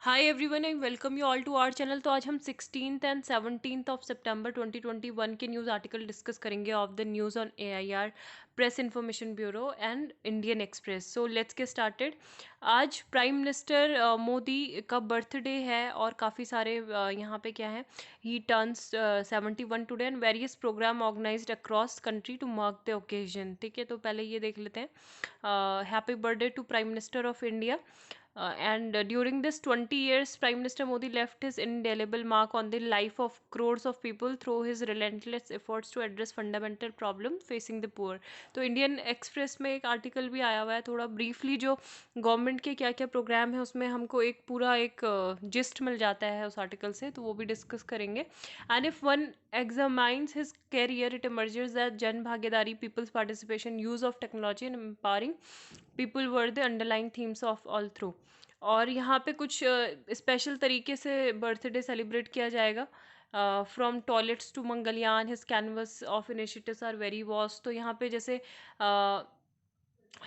Hi everyone, I welcome you all to our channel. तो आज हम 16th एंड 17th ऑफ सितंबर 2021 के news article discuss करेंगे of the news on AIR, press information bureau and Indian express. So let's get started. आज prime minister Modi का birthday है और काफ़ी सारे यहाँ पे क्या है, he turns 71 today and various program organised across country to mark the occasion. ठीक है, तो पहले ये देख लेते हैं। Happy birthday to prime minister of India. And during this 20 years, Prime Minister Modi left his indelible mark on the life of crores of people through his relentless efforts to address fundamental problems facing the poor. तो Indian express में एक article भी आया हुआ है, थोड़ा briefly जो government के क्या क्या प्रोग्राम है उसमें हमको एक पूरा एक जिस्ट मिल जाता है उस आर्टिकल से, तो वो भी डिस्कस करेंगे. And if one examines his career, it emerges that Jan Bhagiyadari, people's participation, use of technology and empowering people were the underlying themes of all through. और यहाँ पे कुछ स्पेशल तरीके से बर्थडे सेलिब्रेट किया जाएगा. From toilets to Mangalyaan, his canvas of initiatives are very vast. तो यहाँ पे जैसे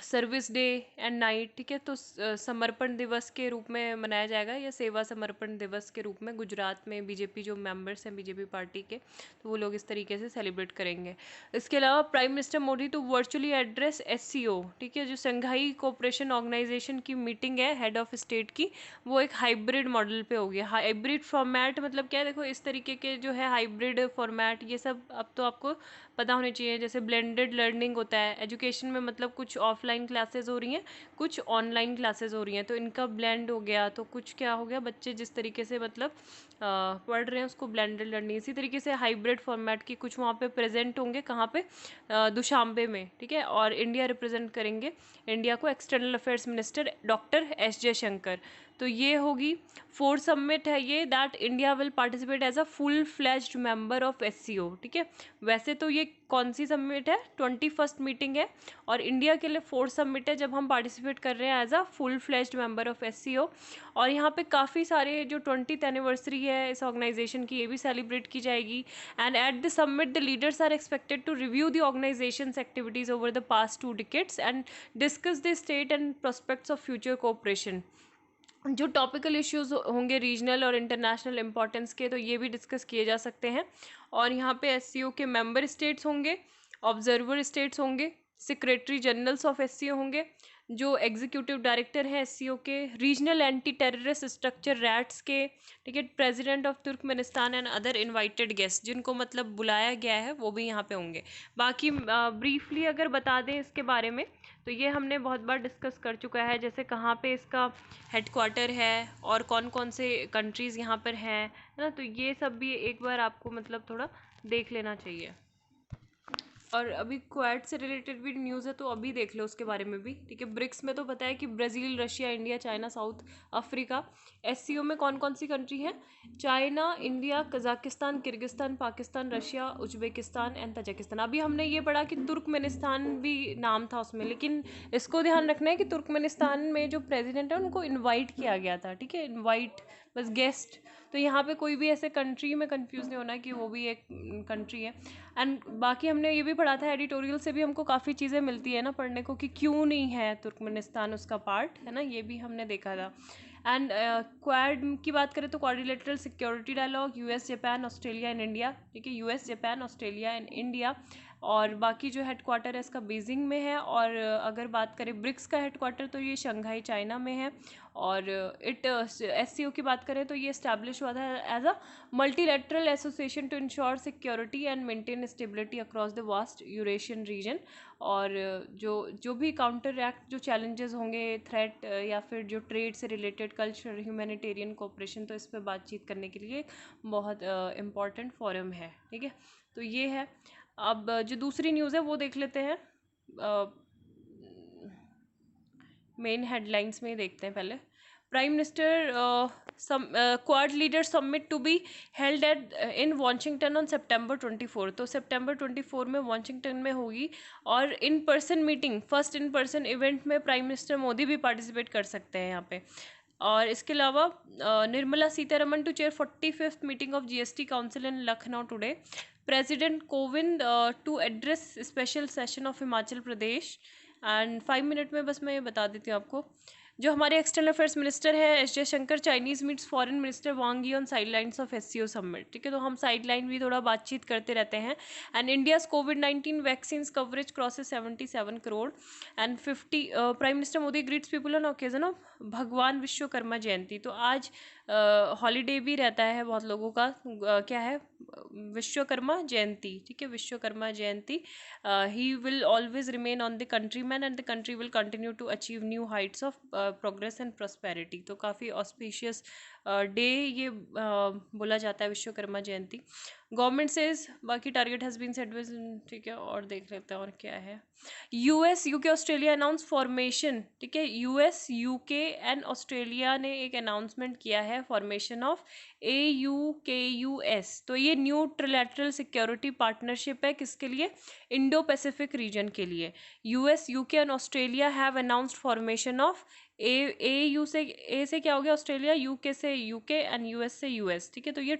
सर्विस डे एंड नाइट, ठीक है, तो समर्पण दिवस के रूप में मनाया जाएगा या सेवा समर्पण दिवस के रूप में. गुजरात में बीजेपी जो मेंबर्स हैं बीजेपी पार्टी के, तो वो लोग इस तरीके से सेलिब्रेट करेंगे. इसके अलावा प्राइम मिनिस्टर मोदी तो वर्चुअली एड्रेस एससीओ, ठीक है, जो संघाई कोऑपरेशन ऑर्गेनाइजेशन की मीटिंग है हेड ऑफ स्टेट की, वो एक हाइब्रिड मॉडल पे होगी. हाइब्रिड फॉर्मेट मतलब क्या है, देखो इस तरीके के जो है हाइब्रिड फॉर्मेट, ये सब अब तो आपको पता होने चाहिए. जैसे ब्लेंडेड लर्निंग होता है एजुकेशन में, मतलब कुछ ऑफलाइन क्लासेस हो रही हैं, कुछ ऑनलाइन क्लासेस हो रही हैं, तो इनका ब्लेंड हो गया. तो कुछ क्या हो गया, बच्चे जिस तरीके से मतलब पढ़ रहे हैं उसको ब्लेंडेड लर्निंग. इसी तरीके से हाइब्रिड फॉर्मेट की कुछ वहाँ पे प्रेजेंट होंगे, कहाँ पे, दुशांबे में, ठीक है. और इंडिया रिप्रेजेंट करेंगे इंडिया को external affairs minister doctor S Jaishankar. तो ये होगी फोर्थ समिट है ये, that India will participate as a full fledged member of SCO. ठीक है, वैसे तो ये कौन सी समिट है, 21st मीटिंग है, और इंडिया के लिए फोर्थ समिट है जब हम पार्टिसिपेट कर रहे हैं as a full fledged member of SCO. और यहाँ पे काफ़ी सारे जो 20th एनिवर्सरी है इस ऑर्गेनाइजेशन की, ये भी सेलिब्रेट की जाएगी. And at the summit the leaders are expected to review the organisation's activities over the past 2 decades and discuss the state and prospects of future cooperation. जो टॉपिकल इश्यूज होंगे regional और international importance के, तो ये भी discuss किए जा सकते हैं. और यहाँ पे एससीओ के मेंबर स्टेट्स होंगे, ऑब्जर्वर स्टेट्स होंगे, सेक्रेटरी जनरल्स ऑफ एससीओ होंगे, जो एग्जीक्यूटिव डायरेक्टर हैं एससीओ के, regional anti terrorist structure rats के, ठीक है, president of Turkmenistan and other invited guest जिनको मतलब बुलाया गया है वो भी यहाँ पे होंगे. बाकी ब्रीफली अगर बता दें इसके बारे में, तो ये हमने बहुत बार डिस्कस कर चुका है, जैसे कहाँ पे इसका हेडक्वार्टर है और कौन कौन से कंट्रीज़ यहाँ पर हैं, है ना. तो ये सब भी एक बार आपको मतलब थोड़ा देख लेना चाहिए. और अभी क्वाड से रिलेटेड भी न्यूज़ है, तो अभी देख लो उसके बारे में भी, ठीक है. ब्रिक्स में तो पता है कि Brazil, Russia, India, China, south Africa. SCO में कौन कौन सी कंट्री है, China, India, Kazakhstan, Kyrgyzstan, Pakistan, Russia, Uzbekistan and Tajikistan. अभी हमने ये पढ़ा कि तुर्कमेनिस्तान भी नाम था उसमें, लेकिन इसको ध्यान रखना है कि तुर्कमेनिस्तान में जो प्रेसिडेंट है उनको इन्वाइट किया गया था, ठीक है, इन्वाइट बस गेस्ट. तो यहाँ पे कोई भी ऐसे कंट्री में कंफ्यूज नहीं होना कि वो भी एक कंट्री है. एंड बाकी हमने ये भी पढ़ा था, एडिटोरियल से भी हमको काफ़ी चीज़ें मिलती है ना पढ़ने को, कि क्यों नहीं है तुर्कमेनिस्तान उसका पार्ट, है ना, ये भी हमने देखा था. एंड क्वाड की बात करें तो quadrilateral security dialogue, US, Japan, Australia and India, ठीक है, US, Japan, Australia and India. और बाकी जो हेडक्वार्टर है इसका बीजिंग में है. और अगर बात करें ब्रिक्स का हेडक्वार्टर, तो ये शंघाई चाइना में है. और एससीओ की बात करें तो ये इस्टेब्लिश हुआ था as a multilateral association to ensure security and maintain stability across the vast Eurasian region. और जो भी काउंटर एक्ट जो चैलेंजेस होंगे, थ्रेट या फिर जो ट्रेड से रिलेटेड, कल्चर, ह्यूमैनिटेरियन कोऑपरेशन, तो इस पर बातचीत करने के लिए बहुत इम्पॉर्टेंट फोरम है, ठीक है. तो ये है. अब जो दूसरी न्यूज़ है वो देख लेते हैं, मेन हेडलाइंस में ही देखते हैं पहले. Prime minister Quad leader summit to be held at in Washington on September 24. तो September 24 में वॉशिंगटन में होगी. और in person meeting, first in person event में प्राइम मिनिस्टर मोदी भी पार्टिसिपेट कर सकते हैं यहाँ पे. और इसके अलावा Nirmala Sitharaman to chair 45th meeting of GST council in Lucknow today. President Kovind to address special session of Himachal Pradesh. And 5 minute में बस मैं ये बता देती हूँ आपको. जो हमारे एक्सटर्नल अफेयर्स मिनिस्टर है S Jaishankar, Chinese meets foreign minister Wang Yi on sidelines of SCO summit. ठीक है, तो हम साइडलाइन भी थोड़ा बातचीत करते रहते हैं। And India's covid vaccine coverage crosses 77 crore. And 50 prime minister Modi greets people on occasion of भगवान विश्वकर्मा जयंती। तो आज हॉलीडे भी रहता है बहुत लोगों का, क्या है, विश्वकर्मा जयंती। ठीक है, Vishwakarma Jayanti. He will always remain on the country man and the country will continue to achieve new heights of progress and prosperity. तो काफ़ी ऑस्पिशियस डे ये बोला जाता है विश्वकर्मा जयंती। गवर्नमेंट सेज बाकी target has been set with. ठीक है, और देख लेते हैं और क्या है। US UK Australia announce formation. ठीक है, यूएस यूके एंड ऑस्ट्रेलिया ने एक अनाउंसमेंट किया है फॉर्मेशन ऑफ AUKUS। तो ये न्यू ट्रिलैटरल सिक्योरिटी पार्टनरशिप है, किसके लिए, इंडो पैसिफिक रीजन के लिए। US UK and Australia have announced formation of AU से ए से क्या हो गया ऑस्ट्रेलिया, यूके से यूके एंड यूएस से यूएस। ठीक है, तो ये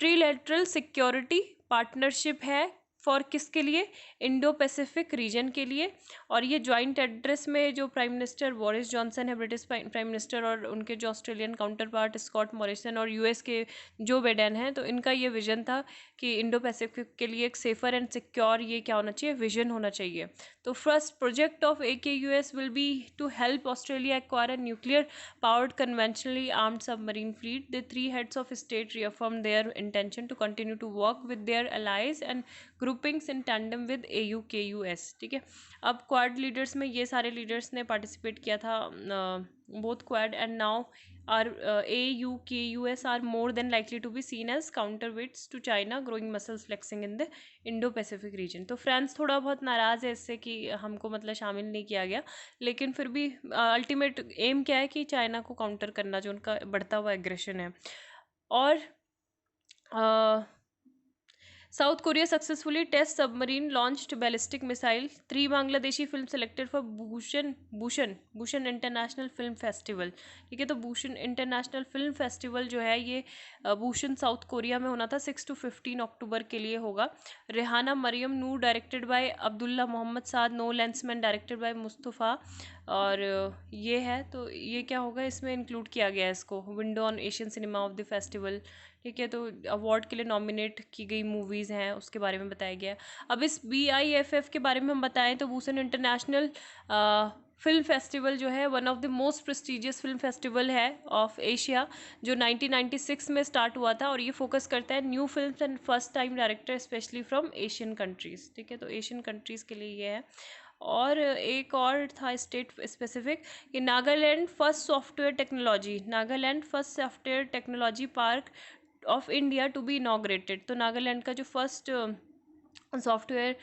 ट्रिलैटरल सिक्योरिटी पार्टनरशिप है फॉर किसके लिए, इंडो पैसिफिक रीजन के लिए। और ये जॉइंट एड्रेस में जो प्राइम मिनिस्टर बोरिस जॉनसन है, ब्रिटिश प्राइम मिनिस्टर, और उनके जो Australian counterpart Scott Morrison, और यूएस के जो बिडेन हैं, तो इनका ये विजन था कि इंडो पैसिफिक के लिए एक सेफर एंड सिक्योर ये क्या होना चाहिए, विजन होना चाहिए। तो first project of AKUS will be to help Australia acquire a nuclear powered conventionally armed submarine fleet. The three heads of state reaffirmed their intention to continue to work with their allies and groupings in tandem with AUKUS। ठीक है, अब quad leaders में ये सारे leaders ने participate किया था, both Quad and now are AUKUS are more than likely to be seen as counterweights to China growing muscles flexing in the Indo Pacific region. तो फ्रांस थोड़ा बहुत नाराज़ है इससे कि हमको मतलब शामिल नहीं किया गया, लेकिन फिर भी अल्टीमेट एम क्या है कि चाइना को काउंटर करना, जो उनका बढ़ता हुआ एग्रेशन है। और South Korea successfully test submarine launched ballistic missile. 3 Bangladeshi film selected for Busan international film festival. ठीक है, तो भूषण इंटरनेशनल फिल्म फेस्टिवल जो है ये भूषण साउथ कोरिया में होना था, 6 to 15 अक्टूबर के लिए होगा। Rehana Maryam Noor directed by Abdullah Mohammad Saad, no land's man directed by Mustafa. और ये है, तो ये क्या होगा, इसमें इंक्लूड किया गया है इसको, window on Asian cinema of the festival. ठीक है, तो अवार्ड के लिए नॉमिनेट की गई मूवीज़ हैं उसके बारे में बताया गया है। अब इस BIFF के बारे में हम बताएं तो भूषण इंटरनेशनल फिल्म फेस्टिवल जो है one of the most prestigious film festival है ऑफ एशिया, जो 1996 में स्टार्ट हुआ था, और ये फोकस करता है new films and first time director specially from Asian countries. ठीक है, तो एशियन कंट्रीज़ के लिए ये है। और एक और था स्टेट स्पेसिफिक कि Nagaland first software technology park of India to be inaugurated. तो नागालैंड का जो फर्स्ट सॉफ्टवेयर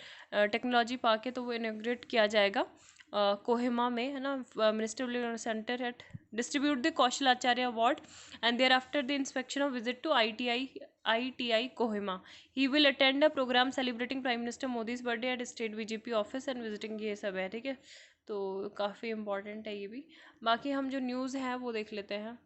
टेक्नोलॉजी पार्क है, तो वो इनाग्रेट किया जाएगा कोहिमा में, है ना। Minister centre at distribute the Kaushalacharya award and there after the inspection of visit to ITI Kohima. He will attend a programme celebrating prime minister Modi's birthday at state BJP office and visiting, ये सब है। ठीक है, तो काफ़ी इंपॉर्टेंट है ये भी। बाकी हम जो न्यूज़ हैं वो देख लेते हैं।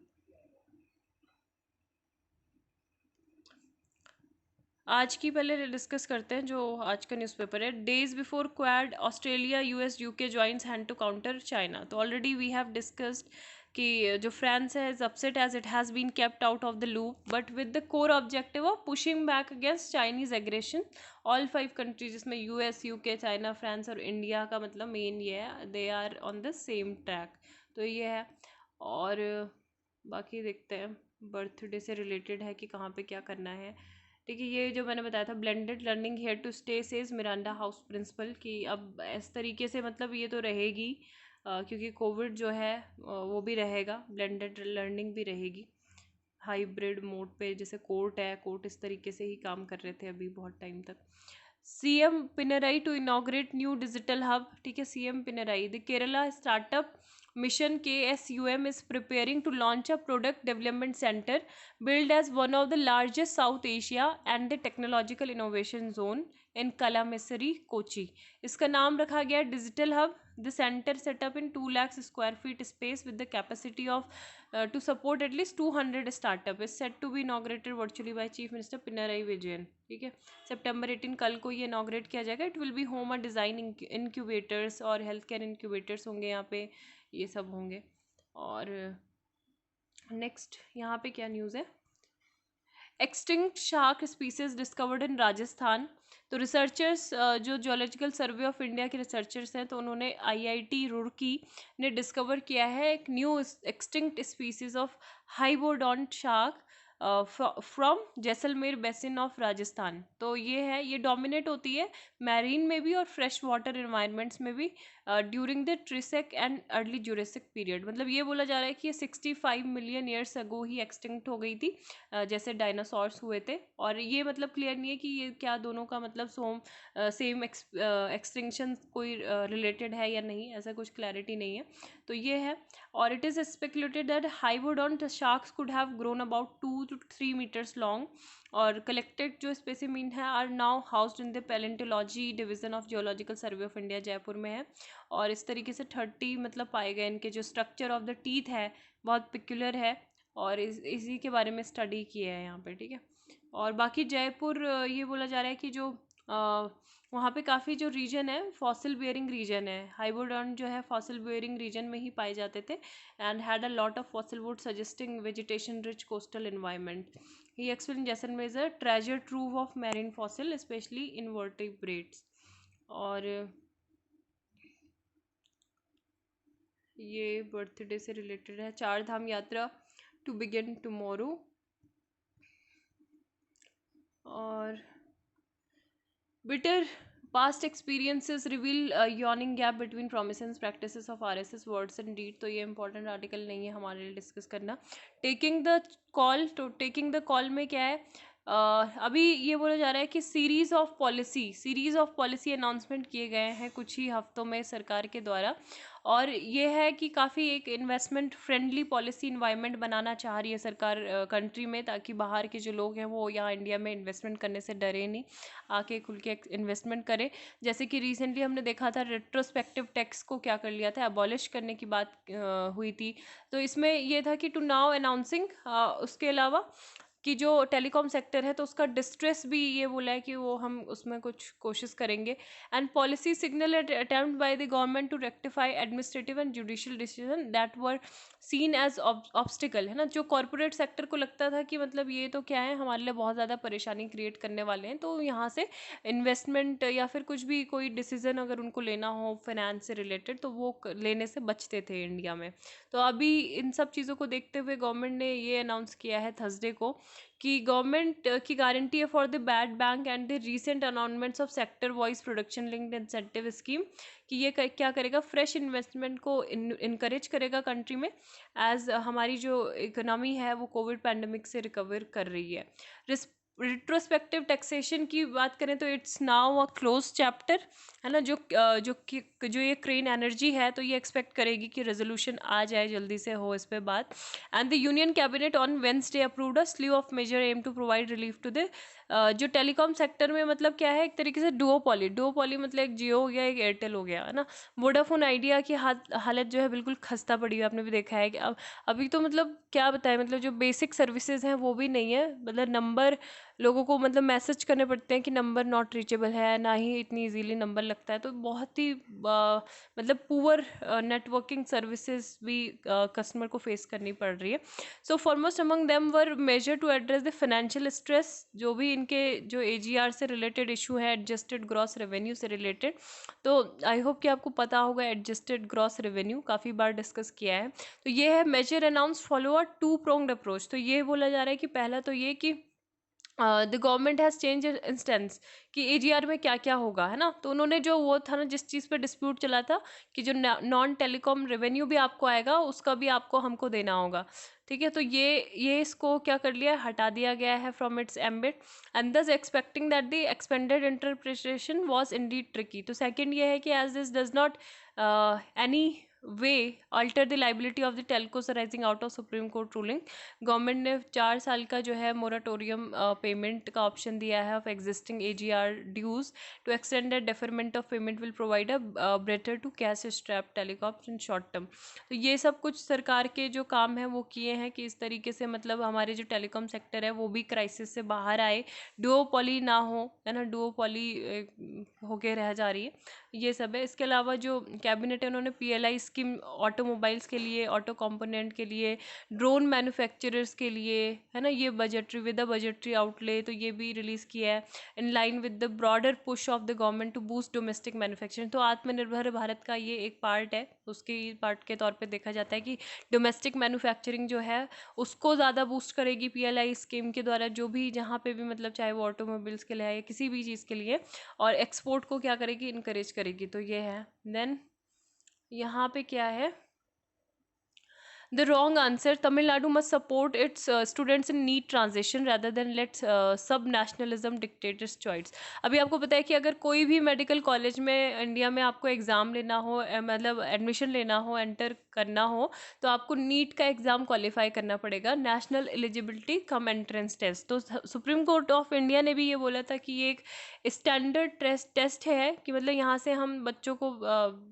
आज की पहले डिस्कस करते हैं जो आज का न्यूज़पेपर है। Days before Quad Australia US UK joins hand to counter China. तो ऑलरेडी वी हैव डिस्कस्ड कि जो फ्रांस है is upset as it has been kept out of the loop but with the core objective of pushing back against Chinese aggression. All 5 countries जिसमें US UK China France और India का मतलब main ये है, they are on the same track. तो ये है। और बाकी देखते हैं, बर्थडे से रिलेटेड है कि कहाँ पे क्या करना है। ठीक है, ये जो मैंने बताया था blended learning here to stay says Miranda House principal, कि अब इस तरीके से मतलब ये तो रहेगी क्योंकि कोविड जो है वो भी रहेगा, ब्लेंडेड लर्निंग भी रहेगी हाइब्रिड मोड पे। जैसे कोर्ट इस तरीके से ही काम कर रहे थे अभी बहुत टाइम तक। CM Pinarayi to inaugurate new digital hub. ठीक है, CM Pinarayi the Kerala startup mission KSUM is preparing to launch a product development center built as one of the largest South Asia and the technological innovation zone in Kalamesari, Kochi। इसका नाम रखा गया digital hub. The centre setup in 2 lakh square feet space with the capacity of to support at least 200 startup is set to be inaugurated virtually by Chief Minister Pinarayi Vijayan. ठीक है, सितंबर 18 कल को ये inaugurate किया जाएगा। It will be home design incubators और health care incubators होंगे यहाँ पे। ये सब होंगे। और नेक्स्ट यहाँ पे क्या न्यूज़ है, extinct shark species discovered in Rajasthan. तो रिसर्चर्स जो जियोलॉजिकल सर्वे ऑफ इंडिया के रिसर्चर्स हैं, तो उन्होंने आईआईटी रुड़की ने डिस्कवर किया है एक new extinct species of hybodont shark from Jaisalmer basin of Rajasthan. तो ये है, ये डोमिनेट होती है मैरीन में भी और फ्रेश वाटर इन्वायरमेंट्स में भी during the Triassic and early Jurassic period. मतलब ये बोला जा रहा है कि ये 65 मिलियन ईयर्स अगो ही एक्सटिंक्ट हो गई थी, जैसे डायनासोर्स हुए थे। और ये मतलब क्लियर नहीं है कि ये क्या दोनों का मतलब सेम एक्सटिंक्शन कोई रिलेटेड है या नहीं, ऐसा कुछ क्लैरिटी नहीं है। तो ये है, और it is speculated that hybodont sharks could have grown about 2 to 3 meters long, और कलेक्टेड जो स्पेसिमिन है are now housed in the palaeontology division of geological survey of India, Jaipur में है। और इस तरीके से 30 मतलब पाए गए। इनके जो स्ट्रक्चर ऑफ द टीथ है बहुत पिक्युलर है, और इसी के बारे में स्टडी किया है यहाँ पे, ठीक है। और बाकी जयपुर ये बोला जा रहा है कि जो वहाँ पे काफ़ी जो रीजन है फॉसिल बियरिंग रीजन है, हाइबोडोंट जो है फॉसिल बियरिंग रीजन में ही पाए जाते थे, and had a lot of fossil wood suggesting vegetation rich coastal environment. He explain Jaisalmer is a treasure trove of marine fossil especially invertebrates. और ये बर्थडे से रिलेटेड है, 4 Dham Yatra to begin tomorrow. और bitter past experiences reveal a yawning gap between promises and practices of RSS words and deed। तो ये important article नहीं है हमारे लिए डिस्कस करना। टेकिंग द कॉल, तो टेकिंग द कॉल में क्या है, अभी ये बोला जा रहा है कि सीरीज ऑफ पॉलिसी अनाउंसमेंट किए गए हैं कुछ ही हफ्तों में सरकार के द्वारा। और ये है कि काफ़ी एक इन्वेस्टमेंट फ्रेंडली पॉलिसी इन्वायरमेंट बनाना चाह रही है सरकार कंट्री में, ताकि बाहर के जो लोग हैं वो यहाँ इंडिया में इन्वेस्टमेंट करने से डरे नहीं, आके खुल के इन्वेस्टमेंट करें। जैसे कि रिसेंटली हमने देखा था रेट्रोस्पेक्टिव टैक्स को क्या कर लिया था, अबॉलिश करने की बात हुई थी। तो इसमें ये था कि टू नाउ अनाउंसिंग, उसके अलावा कि जो टेलीकॉम सेक्टर है तो उसका डिस्ट्रेस भी ये बोला है कि वो हम उसमें कुछ कोशिश करेंगे। And policy signal attempt by the government to rectify administrative and judicial decision that were seen as obstacle, है ना। जो कॉरपोरेट सेक्टर को लगता था कि मतलब ये तो क्या है हमारे लिए बहुत ज़्यादा परेशानी क्रिएट करने वाले हैं, तो यहाँ से इन्वेस्टमेंट या फिर कुछ भी कोई डिसीजन अगर उनको लेना हो फाइनेंस से रिलेटेड तो वो लेने से बचते थे इंडिया में। तो अभी इन सब चीज़ों को देखते हुए गवर्नमेंट ने ये अनाउंस किया है थर्सडे को कि गवर्नमेंट की गारंटी है for the bad bank and the recent announcements of sector wise production linked incentive scheme, कि ये क्या करेगा, फ्रेश इन्वेस्टमेंट को इनकरेज करेगा कंट्री में, एज हमारी जो इकोनॉमी है वो कोविड पैंडमिक से रिकवर कर रही है। रिट्रोस्पेक्टिव टैक्सेशन की बात करें तो it's now a close chapter, है ना। जो ये क्रेन एनर्जी है तो ये एक्सपेक्ट करेगी कि रेजोल्यूशन आ जाए, जल्दी से हो इस पे बात। And the union cabinet on Wednesday approved a slew of major aim to provide relief to the जो टेलीकॉम सेक्टर में मतलब क्या है, एक तरीके से डुओपॉली मतलब एक जियो हो गया एक एयरटेल हो गया, है ना। वोडाफोन आइडिया की हालत जो है बिल्कुल खस्ता पड़ी हुई, आपने भी देखा है कि अब अभी तो मतलब क्या बताएं, मतलब जो बेसिक सर्विसेज हैं वो भी नहीं है। मतलब नंबर लोगों को मतलब मैसेज करने पड़ते हैं कि नंबर नॉट रीचेबल है, ना ही इतनी इजीली नंबर लगता है। तो बहुत ही मतलब पुअर नेटवर्किंग सर्विसेज भी कस्टमर को फेस करनी पड़ रही है। So foremost among them were major to address the financial stress, जो भी इनके जो AGR से रिलेटेड इशू है, एडजस्टेड ग्रॉस रेवेन्यू से रिलेटेड। तो आई होप कि आपको पता होगा एडजस्टेड ग्रॉस रेवेन्यू काफ़ी बार डिस्कस किया है। तो ये है major announce follow a two pronged approach. तो ये बोला जा रहा है कि पहला तो ये कि the government has change instance कि AGR में क्या क्या होगा, है ना। तो उन्होंने जो वो था ना जिस चीज़ पे डिस्प्यूट चला था कि जो नॉन टेलीकॉम रेवेन्यू भी आपको आएगा उसका भी आपको हमको देना होगा, ठीक है। तो ये इसको क्या कर लिया, हटा दिया गया है from its ambit, and this expecting that the expanded interpretation was indeed tricky. तो सेकंड ये है कि as this does not any way alter the liability of the telcos arising out of supreme court ruling, government ने 4 साल का जो है moratorium payment का ऑप्शन दिया है of existing AGR dues to extend the deferment of payment will provide a better to cash strap telecoms in short term. तो ये सब कुछ सरकार के जो काम है वो किए हैं कि इस तरीके से मतलब हमारे जो टेलीकॉम सेक्टर है वो भी क्राइसिस से बाहर आए, डुओपॉली ना हो, है ना। डुओपॉली होके रह जा रही है, ये सब है। इसके अलावा जो कैबिनेट है उन्होंने PLI स्कीम ऑटोमोबाइल्स के लिए, ऑटो कंपोनेंट के लिए, ड्रोन मैन्युफैक्चरर्स के लिए, है ना, ये budgetary with the budgetary outlay तो ये भी रिलीज़ किया है in line with the broader push of the government to boost domestic manufacturing. तो आत्मनिर्भर भारत का ये एक पार्ट है, उसके पार्ट के तौर पे देखा जाता है कि डोमेस्टिक मैन्युफैक्चरिंग जो है उसको ज़्यादा बूस्ट करेगी पीएलआई स्कीम के द्वारा, जो भी जहाँ पे भी मतलब चाहे वो ऑटोमोबाइल्स के लिए है या किसी भी चीज़ के लिए, और एक्सपोर्ट को क्या करेगी, इनकरेज करेगी। तो ये है। देन यहाँ पे क्या है, the wrong answer, Tamil Nadu must support its students in neat transition rather than let sub-nationalism dictate its choice। अभी आपको पता है कि अगर कोई भी मेडिकल कॉलेज में इंडिया में आपको एग्ज़ाम लेना हो, मतलब एडमिशन लेना हो, एंटर करना हो, तो आपको नीट का एग्ज़ाम क्वालिफाई करना पड़ेगा, national eligibility cum entrance test. तो सुप्रीम कोर्ट ऑफ इंडिया ने भी ये बोला था कि ये एक स्टैंडर्ड टेस्ट है कि मतलब यहाँ से हम बच्चों को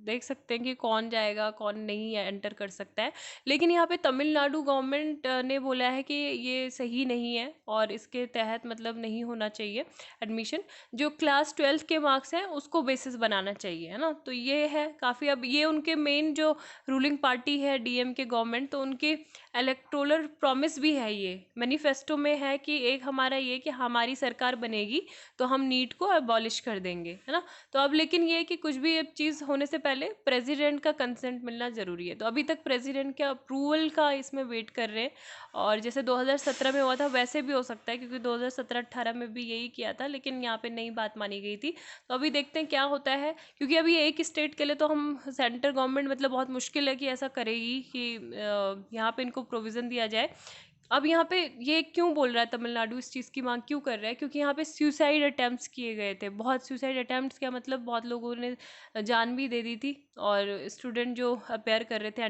देख सकते हैं कि कौन जाएगा कौन नहीं एंटर कर सकता है। लेकिन यहाँ पे तमिलनाडु गवर्नमेंट ने बोला है कि ये सही नहीं है और इसके तहत मतलब नहीं होना चाहिए एडमिशन, जो क्लास 12th के मार्क्स हैं उसको बेसिस बनाना चाहिए, है ना। तो ये है काफ़ी, अब ये उनके मेन जो रूलिंग पार्टी है डीएमके गवर्नमेंट, तो उनके इलेक्टोरल प्रॉमिस भी है, ये मैनिफेस्टो में है कि एक हमारा ये कि हमारी सरकार बनेगी तो हम नीट को अबॉलिश कर देंगे, है ना। तो अब लेकिन ये कि कुछ भी चीज़ होने से पहले प्रेसिडेंट का कंसेंट मिलना ज़रूरी है, तो अभी तक प्रेसिडेंट के अप्रूवल का इसमें वेट कर रहे हैं। और जैसे 2017 में हुआ था वैसे भी हो सकता है, क्योंकि 2017-18 में भी यही किया था, लेकिन यहाँ पे नई बात मानी गई थी। तो अभी देखते हैं क्या होता है, क्योंकि अभी एक स्टेट के लिए तो हम सेंट्रल गवर्नमेंट मतलब बहुत मुश्किल है कि ऐसा करेगी कि यहाँ पे इनको प्रोविज़न दिया जाए। अब यहाँ पे ये क्यों बोल रहा है तमिलनाडु, इस चीज़ की मांग क्यों कर रहा है, क्योंकि यहाँ पे सुसाइड अटैम्प्ट्स किए गए थे बहुत। सुसाइड अटैम्प्ट्स क्या मतलब, बहुत लोगों ने जान भी दे दी थी। और स्टूडेंट जो अपेयर कर रहे थे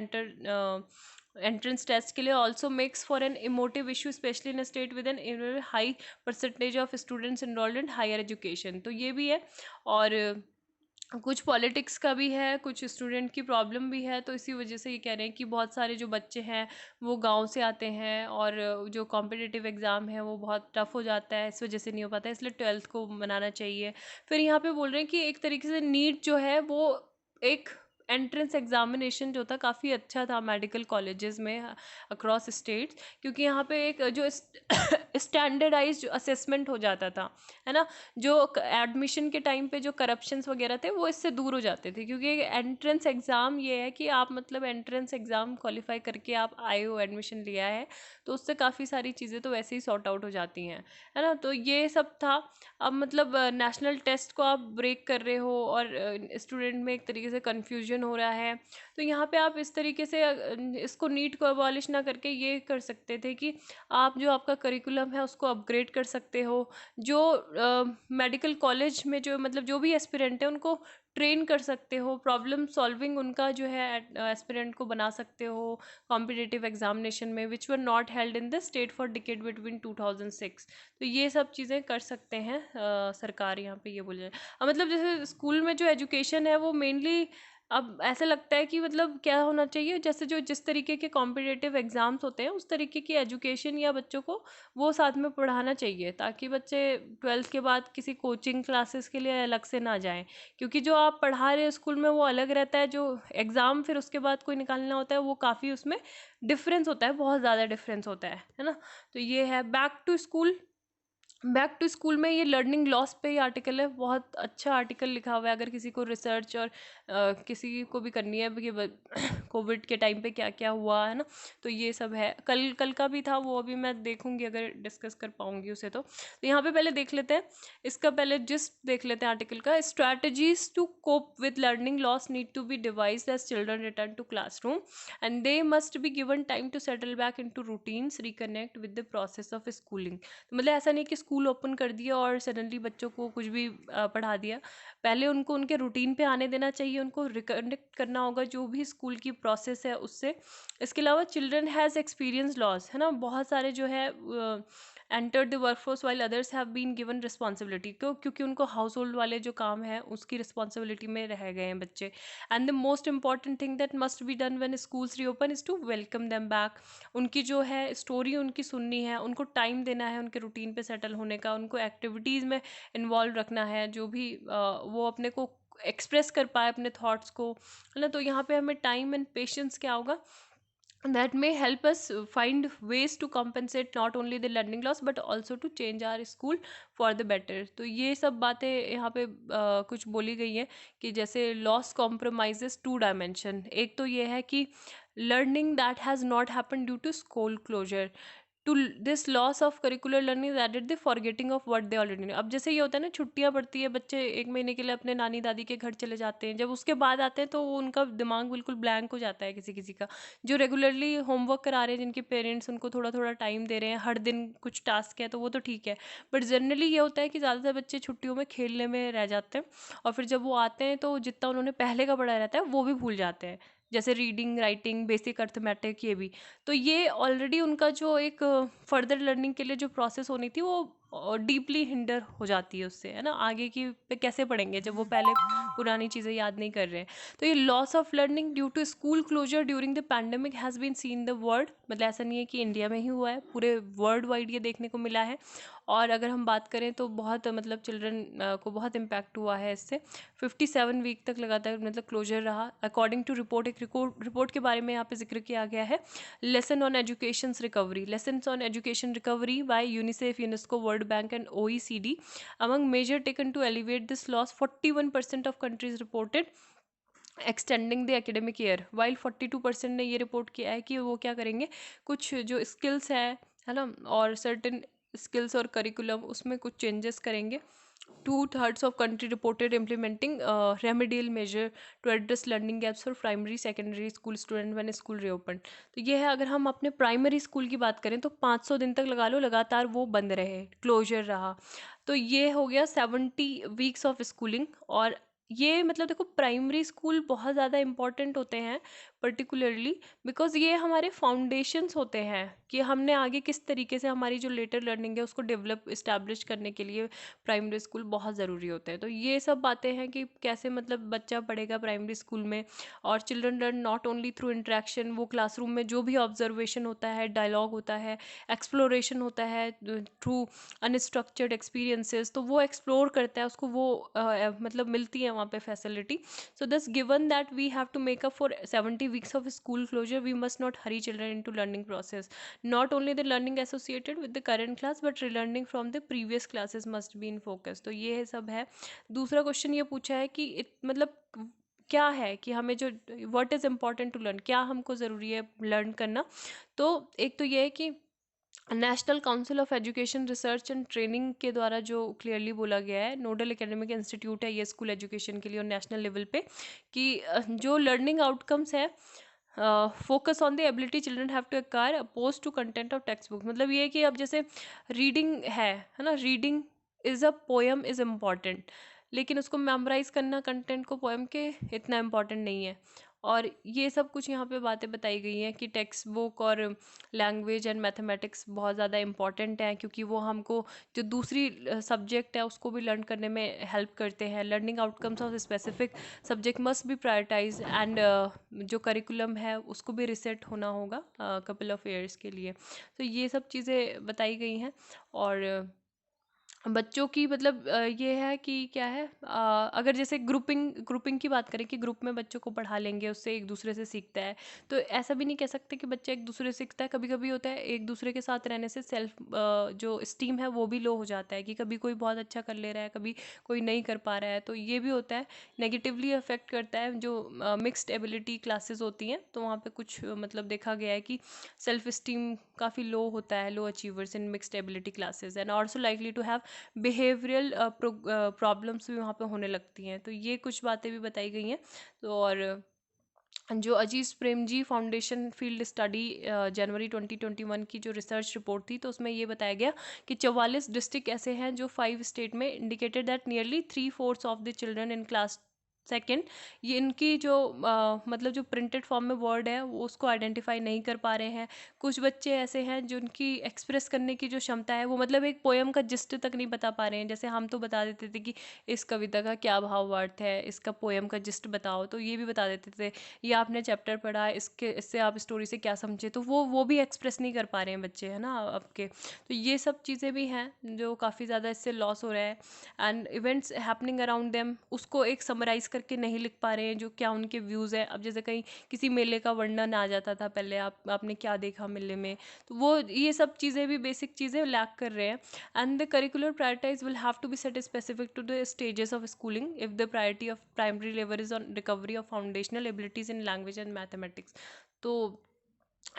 एंट्रेंस टेस्ट के लिए also makes for an emotive issue especially in state with an high percentage of students enrolled in higher education. तो ये भी है। और कुछ पॉलिटिक्स का भी है, कुछ स्टूडेंट की प्रॉब्लम भी है। तो इसी वजह से ये कह रहे हैं कि बहुत सारे जो बच्चे हैं वो गांव से आते हैं और जो कॉम्पिटिटिव एग्ज़ाम है वो बहुत टफ हो जाता है, इस वजह से नहीं हो पाता है, इसलिए 12th को मनाना चाहिए। फिर यहाँ पे बोल रहे हैं कि एक तरीके से नीट जो है वो एक एंट्रेंस एग्जामिनेशन जो था काफ़ी अच्छा था मेडिकल कॉलेजेस में अक्रॉस स्टेट्स, क्योंकि यहाँ पे एक जो स्टैंडर्डाइज असेसमेंट हो जाता था, है ना। जो एडमिशन के टाइम पे जो करप्शंस वगैरह थे वो इससे दूर हो जाते थे, क्योंकि एंट्रेंस एग्ज़ाम ये है कि आप मतलब एंट्रेंस एग्ज़ाम क्वालिफाई करके आप आए हो, एडमिशन लिया है, तो उससे काफ़ी सारी चीज़ें तो वैसे ही सॉर्ट आउट हो जाती हैं, है ना। तो ये सब था। अब मतलब नेशनल टेस्ट को आप ब्रेक कर रहे हो और स्टूडेंट में एक तरीके से कन्फ्यूजन हो रहा है। तो यहाँ पे आप इस तरीके से इसको नीट को अबॉलिश ना करके ये कर सकते थे कि आप जो आपका करिकुलम है उसको अपग्रेड कर सकते हो। जो मेडिकल कॉलेज में जो मतलब जो भी एस्पिरेंट है उनको ट्रेन कर सकते हो, प्रॉब्लम सॉल्विंग उनका जो है एस्पिरेंट को बना सकते हो कॉम्पिटिटिव एग्जामिनेशन में, which were not held in the state for decade between 2006। तो ये सब चीज़ें कर सकते हैं सरकार, यहाँ पे ये बोल रही है। मतलब जैसे स्कूल में जो एजुकेशन है वो मेनली अब ऐसा लगता है कि मतलब क्या होना चाहिए, जैसे जो जिस तरीके के कॉम्पिटिटिव एग्ज़ाम्स होते हैं उस तरीके की एजुकेशन या बच्चों को वो साथ में पढ़ाना चाहिए, ताकि बच्चे 12th के बाद किसी कोचिंग क्लासेस के लिए अलग से ना जाएं। क्योंकि जो आप पढ़ा रहे हो स्कूल में वो अलग रहता है, जो एग्ज़ाम फिर उसके बाद कोई निकालना होता है वो काफ़ी उसमें डिफरेंस होता है, बहुत ज़्यादा डिफरेंस होता है ना। तो ये है बैक टू स्कूल में ये लर्निंग लॉस पे ही आर्टिकल है, बहुत अच्छा आर्टिकल लिखा हुआ है। अगर किसी को रिसर्च और किसी को भी करनी है कि कोविड के टाइम पे क्या क्या हुआ है ना, तो ये सब है। कल का भी था वो, अभी मैं देखूंगी अगर डिस्कस कर पाऊंगी उसे। तो यहाँ पे पहले देख लेते हैं इसका, पहले जिस्ट देख लेते हैं आर्टिकल का। Strategies to cope with learning loss need to be devised as children return to classroom and they must be given time to settle back in to routines reconnect with the process of schooling. तो मतलब ऐसा नहीं कि school open कर दिया और suddenly बच्चों को कुछ भी पढ़ा दिया, पहले उनको उनके रूटीन पे आने देना चाहिए, उनको रिकनेक्ट करना होगा जो भी स्कूल की प्रोसेस है उससे। इसके अलावा चिल्ड्रन हैज़ एक्सपीरियंस लॉस, है ना, बहुत सारे जो है enter the workforce while others have been given responsibility, क्योंकि उनको हाउस होल्ड वाले जो काम है उसकी रिस्पॉन्सिबिलिटी में रह गए हैं बच्चे। And the most important thing that must be done when schools reopen is to welcome them back. उनकी जो है स्टोरी उनकी सुननी है, उनको टाइम देना है उनके रूटीन पे सेटल होने का, उनको एक्टिविटीज़ में इन्वॉल्व रखना है, जो भी वो अपने को एक्सप्रेस कर पाए अपने थॉट्स को, है ना। तो यहाँ पे हमें टाइम एंड पेशेंस क्या होगा, that may help us find ways to compensate not only the learning loss but also to change our school for the better। तो ये सब बातें यहाँ पे कुछ बोली गई हैं कि जैसे लॉस compromises टू डायमेंशन। एक तो ये है कि learning that has not happened due to school closure, to this loss of curricular learning added the forgetting of what they already know. अब जैसे ये होता है ना, छुट्टियां पड़ती है, बच्चे 1 महीने के लिए अपने नानी दादी के घर चले जाते हैं, जब उसके बाद आते हैं तो उनका दिमाग बिल्कुल ब्लैंक हो जाता है। किसी किसी का जो रेगुलरली होमवर्क करा रहे हैं, जिनके पेरेंट्स उनको थोड़ा थोड़ा टाइम दे रहे हैं, हर दिन कुछ टास्क है, तो वो तो ठीक है। बट जनरली ये होता है कि ज़्यादातर बच्चे छुट्टियों में खेलने में रह जाते हैं, और फिर जब वो आते हैं तो जितना उन्होंने पहले का पढ़ा रहता है वो भी भूल जाते हैं, जैसे रीडिंग, राइटिंग, बेसिक अर्थमेटिक, ये भी। तो ये ऑलरेडी उनका जो एक फर्दर लर्निंग के लिए जो प्रोसेस होनी थी वो डीपली हिंडर हो जाती है उससे, है ना। आगे की पे कैसे पढ़ेंगे जब वो पहले पुरानी चीज़ें याद नहीं कर रहे हैं। तो ये loss of learning due to school closure during the pandemic has been seen the world, मतलब ऐसा नहीं है कि इंडिया में ही हुआ है, पूरे वर्ल्ड वाइड ये देखने को मिला है। और अगर हम बात करें तो बहुत मतलब चिल्ड्रन को बहुत इम्पैक्ट हुआ है इससे। 57 वीक तक लगातार मतलब क्लोजर रहा, अकॉर्डिंग टू रिपोर्ट। एक रिपोर्ट के बारे में यहाँ पे जिक्र किया गया है, lesson on education recovery, lesson on education recovery by UNICEF, UNESCO, World Bank and OECD। Among major taken to alleviate this loss, 41% of countries reported extending the academic year, while 42% ने ये रिपोर्ट किया है कि वो क्या करेंगे, कुछ जो स्किल्स है ना, और सर्टेन स्किल्स और करिकुलम उसमें कुछ चेंजेस करेंगे। 2/3 of country reported implementing remedial major to address learning gaps for primary secondary school student when school reopen. तो ये है, अगर हम अपने प्राइमरी स्कूल की बात करें तो 500 दिन तक लगा लो लगातार वो बंद रहे, क्लोजर रहा। तो ये हो गया 70 वीक्स ऑफ स्कूलिंग। और ये मतलब देखो, प्राइमरी स्कूल बहुत ज़्यादा इंपॉर्टेंट होते हैं पर्टिकुलरली, बिकॉज ये हमारे फाउंडेशंस होते हैं कि हमने आगे किस तरीके से हमारी जो लेटर लर्निंग है उसको डेवलप इस्टेब्लिश करने के लिए प्राइमरी स्कूल बहुत ज़रूरी होते हैं। तो ये सब बातें हैं कि कैसे मतलब बच्चा पढ़ेगा प्राइमरी स्कूल में। और children learn not only through interaction, वो क्लासरूम में जो भी ऑब्जर्वेशन होता है, डायलॉग होता है, एक्सप्लोरेशन होता है थ्रू अनस्ट्रक्चर्ड एक्सपीरियंसेस, तो वो एक्सप्लोर करता है, उसको वो मतलब मिलती है वहाँ पे facility. So thus, given that we have to make up for 70 weeks of school closure, we must not hurry children into learning process. Not only the learning associated with the current class, but relearning from the previous classes must be in focus. तो ये सब है। दूसरा question ये पूछा है कि मतलब क्या है कि हमें जो what is important to learn, क्या हमको ज़रूरी है लर्न करना। तो एक तो ये है कि national council of education research and training के द्वारा जो क्लियरली बोला गया है, नोडल एकेडमिक इंस्टीट्यूट है ये स्कूल एजुकेशन के लिए और नेशनल लेवल पे, कि जो लर्निंग आउटकम्स है, focus on the ability children have to acquire opposed to content of text book. मतलब ये है कि अब जैसे रीडिंग है ना, reading is a poem is important, लेकिन उसको मेमोराइज करना कंटेंट को पोएम के इतना इम्पॉर्टेंट नहीं है। और ये सब कुछ यहाँ पे बातें बताई गई हैं कि टेक्स्ट बुक और लैंग्वेज एंड मैथमेटिक्स बहुत ज़्यादा इंपॉर्टेंट हैं, क्योंकि वो हमको जो दूसरी सब्जेक्ट है उसको भी लर्न करने में हेल्प करते हैं। Learning outcomes of specific subject must be prioritise एंड जो करिकुलम है उसको भी रिसेट होना होगा कपल ऑफ ईयर्स के लिए। तो ये सब चीज़ें बताई गई हैं। और बच्चों की मतलब ये है कि क्या है, अगर जैसे ग्रुपिंग की बात करें कि ग्रुप में बच्चों को पढ़ा लेंगे, उससे एक दूसरे से सीखता है। तो ऐसा भी नहीं कह सकते कि बच्चा एक दूसरे से सीखता है, कभी कभी होता है एक दूसरे के साथ रहने से सेल्फ जो स्टीम है वो भी लो हो जाता है, कि कभी कोई बहुत अच्छा कर ले रहा है, कभी कोई नहीं कर पा रहा है, तो ये भी होता है। नेगेटिवली अफेक्ट करता है जो मिक्स्ड एबिलिटी क्लासेस होती हैं, तो वहाँ पे कुछ मतलब देखा गया है कि सेल्फ स्टीम काफ़ी लो होता है, low achievers in mixed ability classes, and also likely to have behavioural problems भी वहाँ पे होने लगती हैं। तो ये कुछ बातें भी बताई गई हैं। तो और जो अजीज Prem ji foundation field study जनवरी 2021 की जो रिसर्च रिपोर्ट थी, तो उसमें ये बताया गया कि 44 डिस्ट्रिक्ट ऐसे हैं जो 5 स्टेट में indicated that nearly 3/4 of the children in class second, ये इनकी जो मतलब जो प्रिंटेड फॉर्म में वर्ड है वो उसको आइडेंटिफाई नहीं कर पा रहे हैं। कुछ बच्चे ऐसे हैं जो उनकी एक्सप्रेस करने की जो क्षमता है वो मतलब एक पोएम का जिस्ट तक नहीं बता पा रहे हैं। जैसे हम तो बता देते थे कि इस कविता का क्या भावार्थ है, इसका पोएम का जिस्ट बताओ, तो ये भी बता देते थे। ये आपने चैप्टर पढ़ा, इसके इससे आप स्टोरी से क्या समझे, तो वो भी एक्सप्रेस नहीं कर पा रहे हैं बच्चे, है ना आपके। तो ये सब चीज़ें भी हैं जो काफ़ी ज़्यादा इससे लॉस हो रहा है। And events happening around them उसको एक समराइज करके नहीं लिख पा रहे हैं, जो क्या उनके व्यूज़ है। अब जैसे कहीं किसी मेले का वर्णन आ जाता था पहले, आपने क्या देखा मेले में, तो वो ये सब चीज़ें भी बेसिक चीज़ें लैक कर रहे हैं। And the curricular prioritise will have to be set specific to the stages of schooling if the priority of primary level is on recovery of foundational abilities in language and mathematics. तो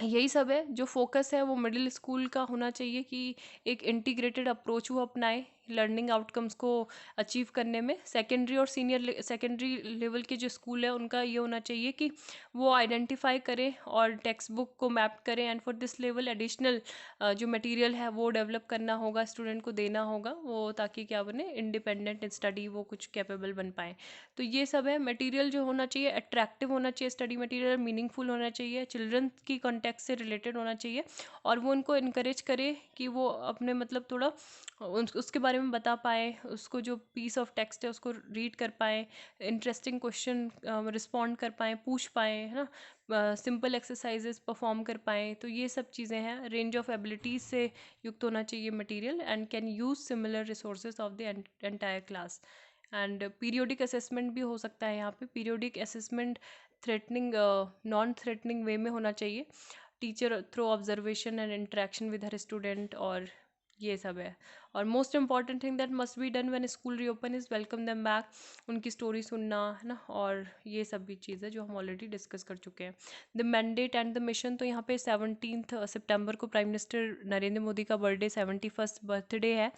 यही सब है, जो focus है वो middle school का होना चाहिए कि एक इंटीग्रेटेड अप्रोच वो अपनाए लर्निंग आउटकम्स को अचीव करने में। सेकेंडरी और सेकेंडरी लेवल के जो स्कूल है उनका ये होना चाहिए कि वो आइडेंटिफाई करें और टेक्स्ट बुक को मैप करें, and for this level additional जो मटेरियल है वो डेवलप करना होगा, स्टूडेंट को देना होगा वो, ताकि क्या बने, इंडिपेंडेंट स्टडी वो कुछ कैपेबल बन पाए। तो ये सब है। मटेरियल जो होना चाहिए अट्रैक्टिव होना चाहिए, स्टडी मटेरियल मीनिंगफुल होना चाहिए, चिल्ड्रन की कॉन्टेक्स्ट से रिलेटेड होना चाहिए, और वो उनको इनकरेज करे कि वो अपने मतलब थोड़ा उसके बारे में बता पाए, उसको जो पीस ऑफ टेक्स्ट है उसको रीड कर पाए, इंटरेस्टिंग क्वेश्चन रिस्पॉन्ड कर पाएँ, पूछ पाएँ, है ना, सिंपल एक्सरसाइजेस परफॉर्म कर पाएँ। तो ये सब चीज़ें हैं। रेंज ऑफ एबिलिटीज़ से युक्त होना चाहिए material, and can use similar resources of the entire class. And periodic assessment भी हो सकता है यहाँ पे। Periodic assessment threatening non threatening way में होना चाहिए, teacher through observation and interaction with हर स्टूडेंट, और ये सब है। और most important thing that must be done when school reopen is welcome them back, उनकी स्टोरी सुनना, है ना, और ये सब भी चीज़ें जो हम ऑलरेडी डिस्कस कर चुके हैं। The mandate and the mission, तो यहाँ पे 17 सितंबर को प्राइम मिनिस्टर नरेंद्र मोदी का बर्थडे 71st बर्थडे है,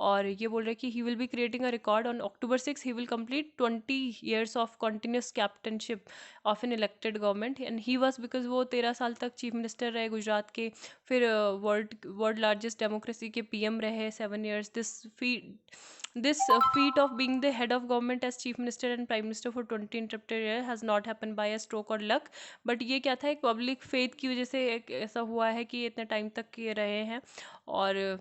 और ये बोल रहे हैं कि he will be creating a record on October 6 he will complete 20 years of continuous captainship of an elected government, and he was because वो 13 साल तक चीफ मिनिस्टर रहे गुजरात के, फिर वर्ल्ड लार्जेस्ट डेमोक्रेसी के पीएम रहे 7 years। This feat of being the head of government as chief minister and prime minister for 20 interrupted years has not happened by a stroke or luck, but ये क्या था, एक public faith की वजह से एक ऐसा हुआ है कि इतने टाइम तक ये रहे हैं, और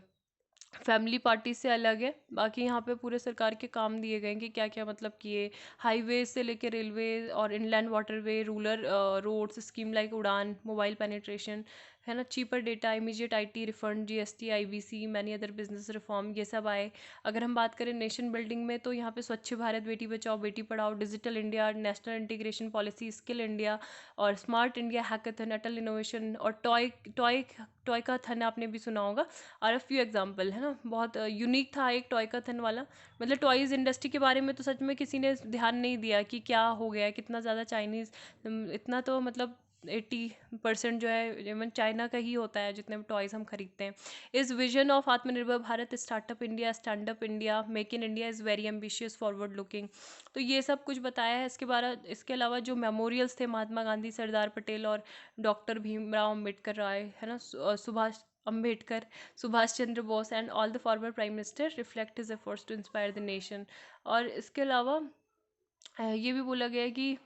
फैमिली पार्टी से अलग है। बाकी यहाँ पे पूरे सरकार के काम दिए गए हैं कि क्या क्या मतलब किए, हाईवे से लेके रेलवे और inland waterway, rural roads scheme like Udan, mobile penetration, है ना, cheaper data, immediate IT refund, GST, IBC, many other business reform, ये सब आए। अगर हम बात करें नेशन बिल्डिंग में, तो यहाँ पे स्वच्छ Bharat, Beti Bachao Beti Padhao, digital India, national integration policy, skill India, और स्मार्ट इंडिया हैकाथन, अटल इनोवेशन, और टॉय का थन आपने भी सुना होगा। और अ फ्यू एग्जाम्पल, है ना, बहुत यूनिक था एक टॉय का थन वाला। मतलब टॉयज़ इंडस्ट्री के बारे में तो सच में किसी ने ध्यान नहीं दिया कि क्या हो गया है, कितना ज़्यादा चाइनीज़, इतना तो मतलब 80% जो है इवन चाइना का ही होता है जितने टॉयज़ हम खरीदते हैं। इस विजन ऑफ आत्मनिर्भर Bharat, startup India, stand up India, make in India is very ambitious, forward looking. तो ये सब कुछ बताया है इसके बारे। इसके अलावा जो मेमोरियल्स थे महात्मा गांधी, सरदार पटेल और डॉक्टर भीमराव अम्बेडकर राय, है ना, Subhash Ambedkar, Subhash Chandra Bose, and all the former prime minister reflect his efforts to inspire the nation. और इसके अलावा ये भी बोला गया है कि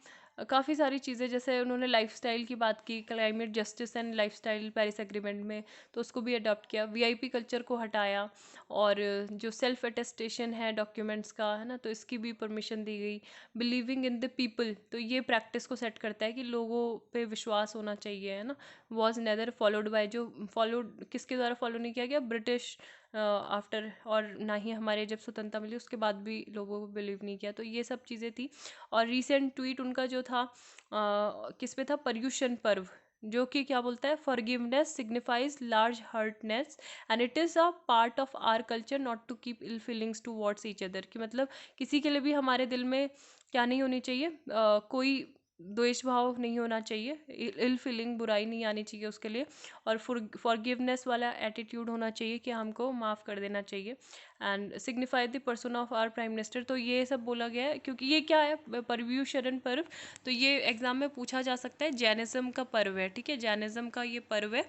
काफ़ी सारी चीज़ें, जैसे उन्होंने लाइफस्टाइल की बात की, climate justice and lifestyle Paris agreement में, तो उसको भी अडॉप्ट किया, वीआईपी कल्चर को हटाया, और जो सेल्फ अटेस्टेशन है डॉक्यूमेंट्स का, है ना, तो इसकी भी परमिशन दी गई। बिलीविंग इन द पीपल, तो ये प्रैक्टिस को सेट करता है कि लोगों पे विश्वास होना चाहिए, है ना, वॉज नेदर फॉलोड बाय, जो फॉलोड किसके द्वारा फॉलो नहीं किया गया, ब्रिटिश आफ्टर, और ना ही हमारे जब स्वतंत्रता मिली उसके बाद भी लोगों को बिलीव नहीं किया। तो ये सब चीज़ें थी। और रीसेंट ट्वीट उनका जो था किस पे था, पर्यूषण पर्व, जो कि क्या बोलता है, forgiveness signifies large heartedness and it is a part of our culture not to keep ill feelings towards each other, कि मतलब किसी के लिए भी हमारे दिल में क्या नहीं होनी चाहिए, कोई द्वेष भाव नहीं होना चाहिए, इल फीलिंग, बुराई नहीं आनी चाहिए उसके लिए, और फॉरगिवनेस वाला एटीट्यूड होना चाहिए कि हमको माफ़ कर देना चाहिए, and signify the person of our prime minister. तो ये सब बोला गया है क्योंकि ये क्या है, पर्यूषण पर्व, तो ये एग्जाम में पूछा जा सकता है, जैनिज्म का पर्व है, ठीक है, जैनिज्म का ये पर्व है,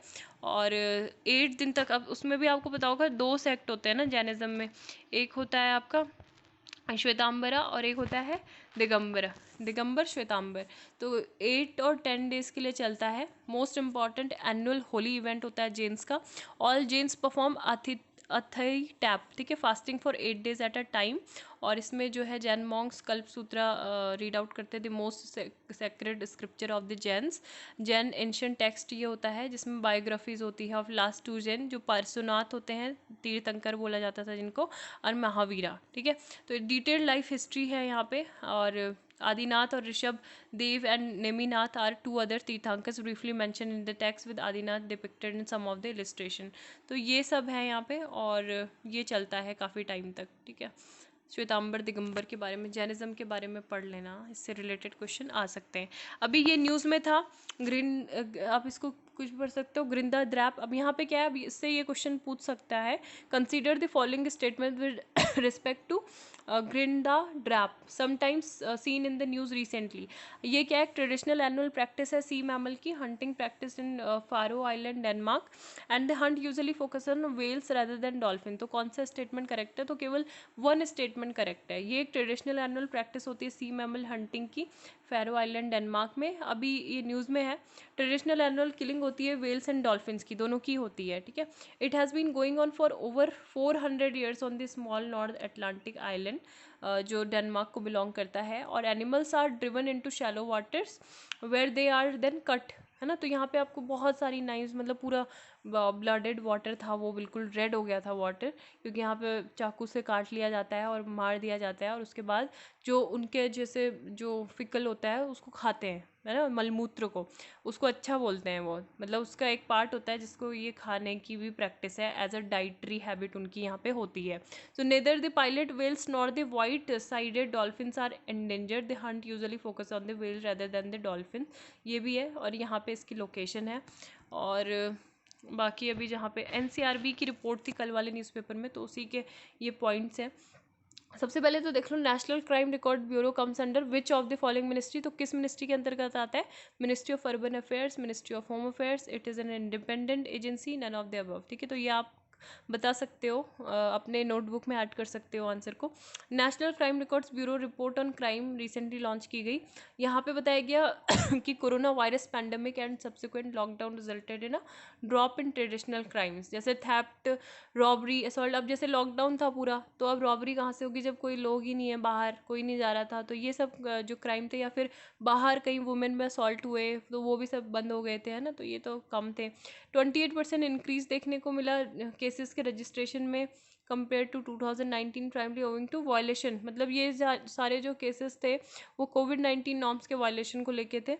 और 8 दिन तक। अब उसमें भी आपको पता होगा 2 सेक्ट होते हैं ना जैनिज्म में, एक होता है आपका श्वेतांबरा, और एक होता है दिगंबरा, दिगंबर श्वेतांबर। तो 8 और 10 डेज के लिए चलता है। Most important annual holy event होता है जैन्स का। ऑल जैन्स परफॉर्म अथई टैप, ठीक है, fasting for 8 days at a time. और इसमें जो है Jain monks Kalpasutra read out करते the most sacred scripture of the Jains. Jain ancient text ये होता है जिसमें बायोग्राफीज होती है ऑफ लास्ट 2 जैन जो पार्श्वनाथ होते हैं, तीर्थंकर बोला जाता था जिनको, और महावीरा, ठीक है। तो डिटेल्ड लाइफ हिस्ट्री है यहाँ पे। और आदिनाथ और Rishabh Dev and Neminath are 2 other tirthankars briefly mention in the text with Adinath depicted in some of the illustration. तो ये सब है यहाँ पे, और ये चलता है काफ़ी टाइम तक, ठीक है। श्वेतांबर दिगंबर के बारे में, जैनिज्म के बारे में पढ़ लेना, इससे रिलेटेड क्वेश्चन आ सकते हैं। अभी ये न्यूज़ में था आप इसको कुछ पढ़ सकते हो, ग्रिंदा ड्रैप। अब यहाँ पे क्या है, अभी इससे ये क्वेश्चन पूछ सकता है, consider the following statement with respect to Grindadrap sometimes seen in the news recently. ये क्या है, ट्रेडिशनल एनुअल प्रैक्टिस है सी मैमल की, hunting practice in Faroe island Denmark, and the hunt usually focus on whales rather than dolphin. तो कौन सा statement correct है, तो केवल वन स्टेटमेंट करेक्ट है। ये एक ट्रेडिशनल एनुअल प्रैक्टिस होती है सी मैमल हंटिंग की, फैरो आइलैंड डेनमार्क में। अभी ये न्यूज़ में है, ट्रेडिशनल एनुअल किलिंग होती है वेल्स एंड डॉल्फिन्स की, दोनों की होती है, ठीक है। It has been going on for over 400 years on the small north Atlantic island जो डेनमार्क को बिलोंग करता है। और animals are driven into shallow waters where they are then cut, है ना। तो यहाँ पे आपको बहुत सारी नाइव्स, मतलब पूरा ब्लडेड वाटर था, वो बिल्कुल रेड हो गया था वाटर, क्योंकि यहाँ पे चाकू से काट लिया जाता है और मार दिया जाता है, और उसके बाद जो उनके जैसे जो फिकल होता है उसको खाते हैं, है ना, मलमूत्र को, उसको अच्छा बोलते हैं वो, मतलब उसका एक पार्ट होता है जिसको ये खाने की भी प्रैक्टिस है, एज अ डाइटरी हैबिट उनकी यहाँ पे होती है। So neither the pilot whales nor the white sided dolphins are endangered, the hunt usually focus on the whale rather than the dolphin. ये भी है, और यहाँ पे इसकी लोकेशन है। और बाकी अभी जहाँ पे एनसीआरबी की रिपोर्ट थी कल वाले न्यूज़पेपर में, तो उसी के ये पॉइंट्स हैं। सबसे पहले तो देख लो, national crime record bureau comes under which of the following ministry. तो किस मिनिस्ट्री के अंतर्गत आता है, ministry of urban affairs, ministry of home affairs, it is an independent agency, none of the above, ठीक है। तो ये आप बता सकते हो, अपने नोटबुक में ऐड कर सकते हो आंसर को। National crime records bureau report on crime recently launch की गई। यहाँ पे बताया गया कि corona virus pandemic and subsequent lockdown resulted in a drop in traditional crimes, जैसे थेफ्ट, रॉबरी, असॉल्ट। अब जैसे लॉकडाउन था पूरा, तो अब रॉबरी कहाँ से होगी जब कोई लोग ही नहीं है, बाहर कोई नहीं जा रहा था, तो ये सब जो क्राइम थे, या फिर बाहर कहीं वुमेन में असॉल्ट हुए तो वो भी सब बंद हो गए थे, है ना, तो ये तो कम थे। 28% इंक्रीज देखने को मिला केसेस के रजिस्ट्रेशन में compare to 2019, primary owing to violation. मतलब ये सारे जो केसेस थे वो कोविड-19 नॉर्म्स के वायलेशन को लेके थे,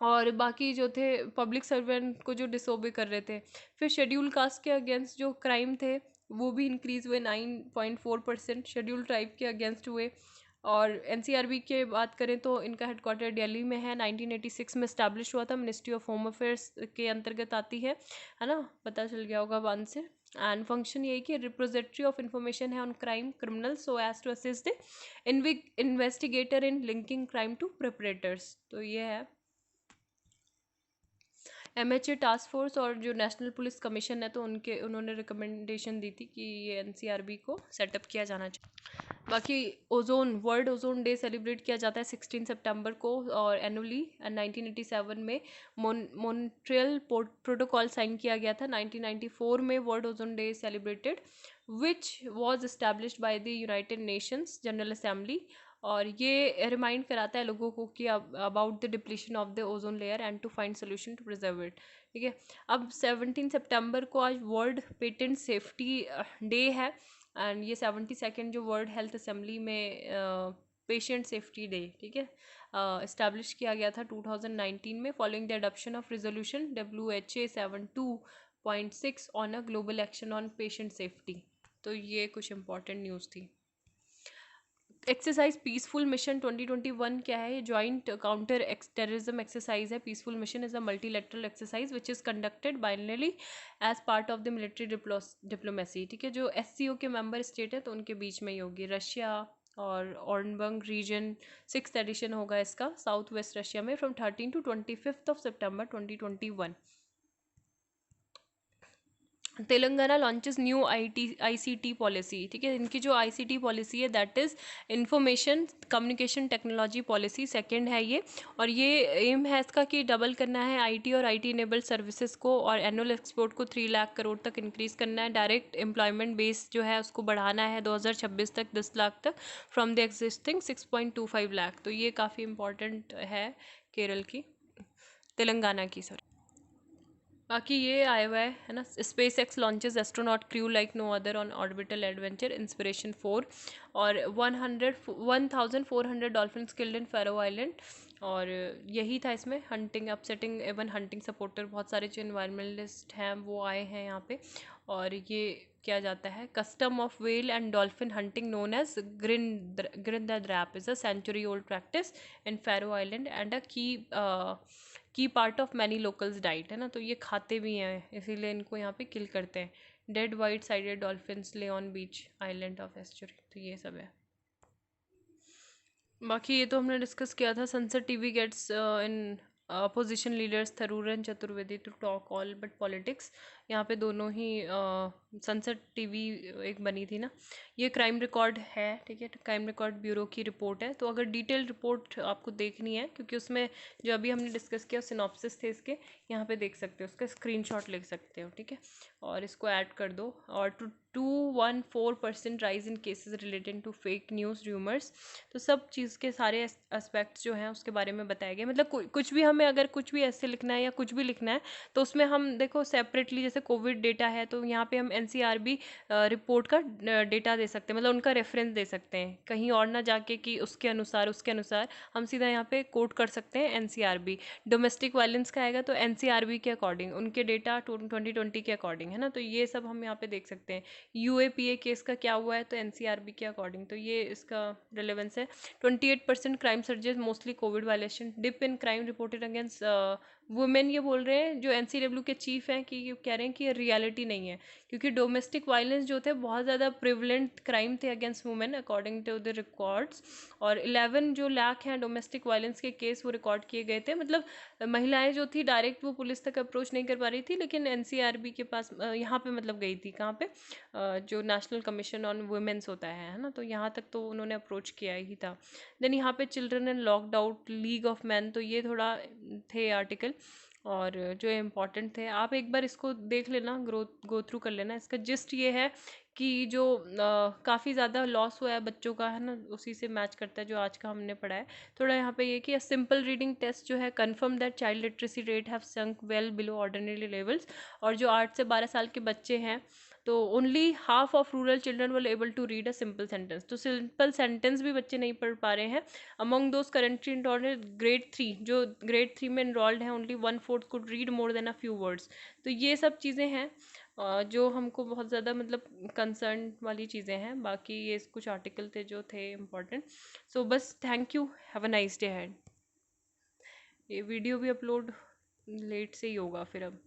और बाकी जो थे पब्लिक सर्वेंट को जो डिसोबे कर रहे थे। फिर शेड्यूल कास्ट के अगेंस्ट जो क्राइम थे वो भी इंक्रीज़ हुए 9.4%, शेड्यूल ट्राइब के अगेंस्ट हुए। और एनसीआरबी के बात करें तो इनका हेडक्वार्टर दिल्ली में है, 1986 में इस्टेब्लिश हुआ था, मिनिस्ट्री ऑफ होम अफेयर्स के अंतर्गत आती है ना, पता चल गया होगा वन से। एंड फंक्शन यही कि रिप्रोजेटरी ऑफ इंफॉर्मेशन है on crime criminal, so as to assist the investigator in linking crime to perpetrators. तो ये है एमएचए टास्क फोर्स। और जो नेशनल पुलिस कमीशन है, तो उन्होंने रिकमेंडेशन दी थी कि ये एनसीआरबी को सेटअप किया जाना चाहिए। बाकी ozone, world ozone day celebrate किया जाता है 16 सितंबर को, और एनुअली 1987 में मॉन्ट्रियल प्रोटोकॉल साइन किया गया था। 1994 में world ozone day celebrated which was established by the United Nations General Assembly. और ये रिमाइंड कराता है लोगों को कि about the depletion of the ozone layer and to find solution to preserve it, ठीक है। अब 17 सितंबर को आज वर्ल्ड पेटेंट सेफ्टी डे है, एंड ये 72nd जो वर्ल्ड हेल्थ असेंबली में पेशेंट सेफ्टी डे, ठीक है, इस्टेब्लिश किया गया था 2019 में, following the adoption of resolution WHA 72.6 on a global action on patient safety. तो ये कुछ इंपॉर्टेंट न्यूज़ थी। एक्सरसाइज पीसफुल मिशन 2021 क्या है, ये जॉइंट काउंटर टेररिज्म एक्सरसाइज है। Peaceful mission is a multilateral exercise which is conducted biennially as part of the military diplomacy, ठीक है। जो SCO के मेंबर स्टेट है तो उनके बीच में ही होगी। रशिया और ऑर्नबर्ग रीजन 6th एडिशन होगा इसका, साउथ वेस्ट रशिया में, from 13 to 25 September 2021। Telangana launches new ICT policy, ठीक है। इनकी जो आईसीटी पॉलिसी है that is information communication technology policy, second है ये। और ये एम है इसका कि डबल करना है आईटी और आईटी इनेबल्ड सर्विसेज को, और एनुअल एक्सपोर्ट को 3 लाख करोड़ तक इंक्रीज़ करना है। डायरेक्ट एम्प्लॉयमेंट बेस जो है उसको बढ़ाना है 2026 तक 10 लाख तक फ्रॉम द एग्जिस्टिंग 6.25 लाख। तो ये काफ़ी इंपॉर्टेंट है केरल की, तेलंगाना की, सॉरी। बाकी ये आया हुआ है ना, SpaceX launches astronaut crew like no other on orbital adventure inspiration 4। और 1400 dolphin killed in Faroe island. और यही था इसमें, hunting upsetting even hunting supporter, बहुत सारे जो इन्वायरमेंटलिस्ट हैं वो आए हैं यहाँ पे। और ये किया जाता है custom of whale and dolphin hunting known as Grindadrap is a century old practice in Faroe island and a key part of many locals diet, है ना। तो ये खाते भी हैं, इसीलिए इनको यहाँ पे किल करते हैं। डेड वाइट साइडेड डॉल्फिन्स ले on beach island of estuary, तो ये सब है। बाकी ये तो हमने डिस्कस किया था। Sunset TV gets in opposition leaders Tharoor and Chaturvedi to talk all but politics. यहाँ पे दोनों ही सनसेट टीवी एक बनी थी ना, ये क्राइम रिकॉर्ड है, ठीक है। क्राइम रिकॉर्ड ब्यूरो की रिपोर्ट है। तो अगर डिटेल रिपोर्ट आपको देखनी है, क्योंकि उसमें जो अभी हमने डिस्कस किया सिनॉप्सिस थे इसके, यहाँ पे देख सकते हो, उसका स्क्रीनशॉट ले सकते हो, ठीक है। और इसको ऐड कर दो। और 214% rise in cases related to fake news rumours. तो सब चीज़ के सारे एस्पेक्ट्स जो हैं उसके बारे में बताया गया। मतलब कुछ भी हमें अगर कुछ भी ऐसे लिखना है या कुछ भी लिखना है, तो उसमें हम देखो सेपरेटली, जैसे कोविड डेटा है तो यहाँ पे हम एनसीआरबी रिपोर्ट का डेटा दे सकते हैं, मतलब उनका रेफरेंस दे सकते हैं, कहीं और ना जाके कि उसके अनुसार हम सीधा यहाँ पे कोट कर सकते हैं एनसीआरबी। डोमेस्टिक वायलेंस का आएगा तो एनसीआरबी के अकॉर्डिंग, उनके डेटा 2020 के अकॉर्डिंग, है ना। तो ये सब हम यहाँ पे देख सकते हैं। यूएपीए केस का क्या हुआ है तो एनसीआरबी के अकॉर्डिंग, तो ये इसका रिलेवेंस है। 28% crime surges mostly covid violation, dip in crime reported against women. ये बोल रहे हैं जो एनसीडब्ल्यू के चीफ हैं कि ये कह रहे हैं कि ये रियलिटी नहीं है, क्योंकि डोमेस्टिक वायलेंस जो थे बहुत ज़्यादा प्रिवलेंट क्राइम थे against women according to the records. और 11 जो लाख हैं डोमेस्टिक वायलेंस के केस वो रिकॉर्ड किए गए थे। मतलब महिलाएं जो थी डायरेक्ट वो पुलिस तक अप्रोच नहीं कर पा रही थी, लेकिन एनसीआरबी के पास यहाँ पे मतलब गई थी, कहाँ पे, जो नेशनल कमीशन ऑन वुमेन्स होता है ना, तो यहाँ तक तो उन्होंने अप्रोच किया ही था। देन यहाँ पे children and locked out league of man, तो ये थोड़ा थे आर्टिकल और जो इम्पॉर्टेंट थे, आप एक बार इसको देख लेना, गो थ्रू कर लेना। इसका जिस्ट ये है कि जो काफ़ी ज़्यादा लॉस हुआ है बच्चों का, है ना, उसी से मैच करता है जो आज का हमने पढ़ा है। थोड़ा यहाँ पे ये कि सिंपल रीडिंग टेस्ट जो है confirm that child literacy rate have sunk well below ordinary levels. और जो 8 से 12 साल के बच्चे हैं तो only half of rural children were able to read a simple sentence. तो सिंपल सेंटेंस भी बच्चे नहीं पढ़ पा रहे हैं। Among those currently enrolled grade 3, जो ग्रेड 3 में इनरोल्ड हैं, only 1/4 could read more than a few words. तो ये सब चीज़ें हैं जो हमको बहुत ज़्यादा मतलब कंसर्न वाली चीज़ें हैं। बाकी ये कुछ आर्टिकल थे जो थे इम्पोर्टेंट। सो बस thank you, have a nice day had. ये वीडियो भी अपलोड लेट से ही होगा फिर अब।